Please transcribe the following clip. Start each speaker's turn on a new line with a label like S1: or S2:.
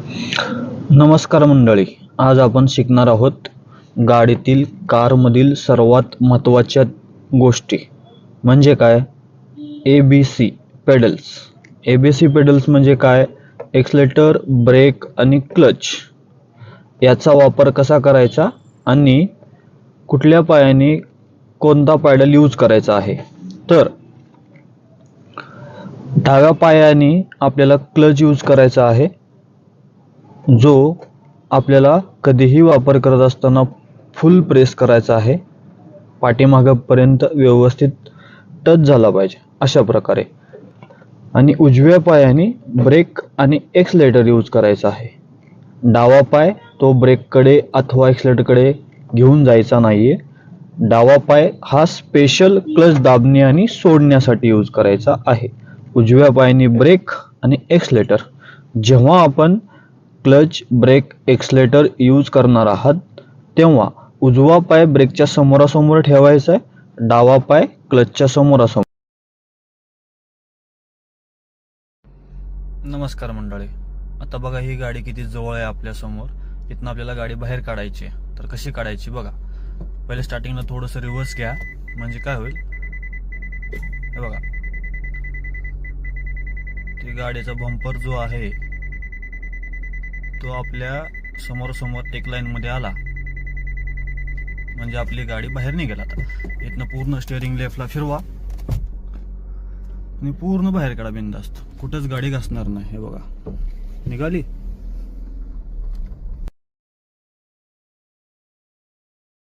S1: नमस्कार मंडळी, आज आपण शिकणार आहोत गाडीतील कारमधील सर्वात महत्त्वाच्या गोष्टी म्हणजे काय? ABC pedals. ABC पेडल्स म्हणजे काय? एक्सलेटर, ब्रेक आणि क्लच याचा वापर कसा करायचा आणि कुठल्या पायाने कोणता पेडल यूज करायचा आहे. तर डाव्या पायाने आपल्याला क्लच यूज करायचा आहे, जो आपल्याला कधीही वापर करत असताना फुल प्रेस करायचा आहे. पाठीमागपर्यंत व्यवस्थित टच झाला पाहिजे अशा प्रकारे. आणि उजव्या पायाने ब्रेक आणि एक्सलेटर यूज करायचा आहे. डावा पाय तो ब्रेककडे अथवा एक्सलेटरकडे घेऊन जायचा नाहीये. डावा पाय हा स्पेशल क्लच दाबणे आणि सोडण्यासाठी यूज करायचा आहे. उजव्या पायाने ब्रेक आणि एक्सलेटर. जेव्हा आपण क्लच, ब्रेक, एक्सलेटर यूज करणार आहात तेव्हा उजवा पाय ब्रेकच्या समोरासमोर ठेवायचा आहे, डावा पाय क्लचच्या समोरासमोर. नमस्कार मंडळी, आता बघा ही गाडी किती जवळ आहे आपल्या समोर. इथनं आपल्याला गाडी बाहेर काढायची आहे. तर कशी काढायची बघा. पहिले स्टार्टिंगला थोडंसं रिव्हर्स घ्या, म्हणजे काय होईल हे बघा, ते गाडीचा बंपर जो आहे तो आपल्या समोर एक लाईन मध्ये आला म्हणजे आपली गाडी बाहेर निघेल. आता इथनं पूर्ण स्टिअरिंग लेफ्टला फिरवा आणि पूर्ण बाहेर काढा बिनधास्त. कुठंच गाडी घासणार नाही. हे बघा निघाली.